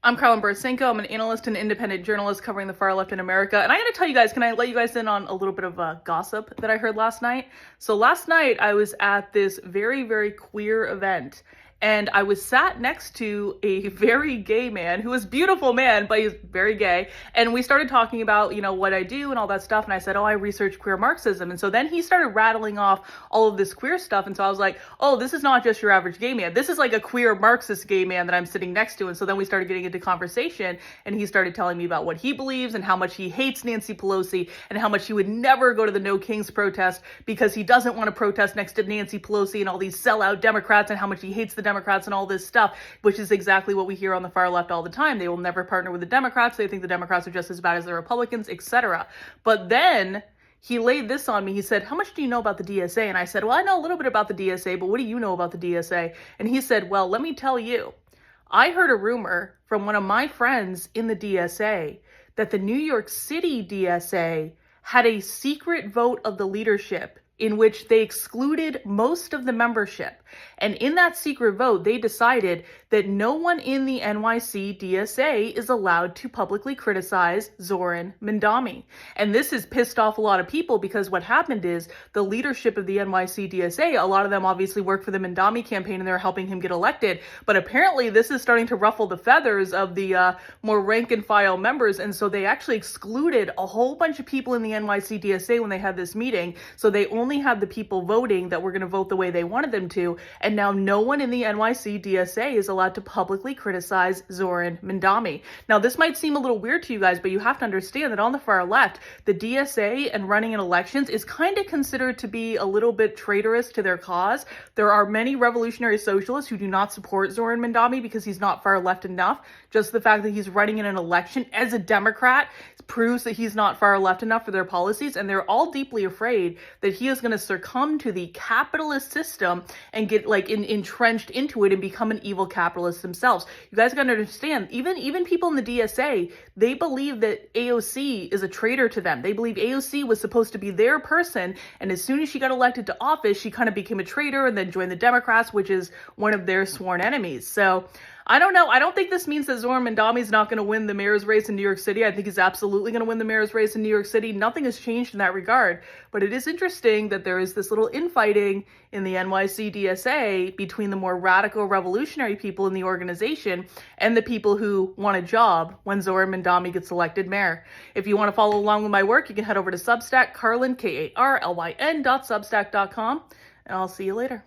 I'm Karlyn Borysenko. I'm an analyst and independent journalist covering the far left in America. And I gotta tell you guys, can I let you guys in on a little bit of gossip that I heard last night? So last night I was at this very, very queer event. And I was sat next to a very gay man who is a beautiful man, but he's very gay. And we started talking about, what I do and all that stuff. And I said, I research queer Marxism. And so then he started rattling off all of this queer stuff. And so I was like, this is not just your average gay man. This is like a queer Marxist gay man that I'm sitting next to. And so then we started getting into conversation and he started telling me about what he believes and how much he hates Nancy Pelosi and how much he would never go to the No Kings protest because he doesn't want to protest next to Nancy Pelosi and all these sellout Democrats and how much he hates the Democrats and all this stuff, which is exactly what we hear on the far left all the time. They will never partner with the Democrats. They think the Democrats are just as bad as the Republicans, etc. But then he laid this on me. He said, how much do you know about the DSA? And I said, well, I know a little bit about the DSA, but what do you know about the DSA? And he said, well, let me tell you, I heard a rumor from one of my friends in the DSA that the New York City DSA had a secret vote of the leadership in which they excluded most of the membership. And in that secret vote, they decided that no one in the NYC DSA is allowed to publicly criticize Zohran Mamdani. And this has pissed off a lot of people because what happened is the leadership of the NYC DSA, a lot of them obviously work for the Mamdani campaign and they're helping him get elected. But apparently this is starting to ruffle the feathers of the more rank and file members. And so they actually excluded a whole bunch of people in the NYC DSA when they had this meeting. So they only had the people voting that were going to vote the way they wanted them to. And now no one in the NYC DSA is allowed to publicly criticize Zohran Mamdani. Now, this might seem a little weird to you guys, but you have to understand that on the far left, the DSA and running in elections is kind of considered to be a little bit traitorous to their cause. There are many revolutionary socialists who do not support Zohran Mamdani because he's not far left enough. Just the fact that he's running in an election as a Democrat proves that he's not far left enough for their policies, and they're all deeply afraid that he is going to succumb to the capitalist system and get entrenched into it and become an evil capitalist themselves. You guys got to understand, even people in the DSA, they believe that AOC is a traitor to them. They believe AOC was supposed to be their person, and as soon as she got elected to office, she kind of became a traitor and then joined the Democrats, which is one of their sworn enemies. So I don't know. I don't think this means that Zohran Mamdani is not going to win the mayor's race in New York City. I think he's absolutely going to win the mayor's race in New York City. Nothing has changed in that regard. But it is interesting that there is this little infighting in the NYC DSA between the more radical revolutionary people in the organization and the people who want a job when Zohran Mamdani gets elected mayor. If you want to follow along with my work, you can head over to Substack, Karlyn, Karlyn.substack.com, and I'll see you later.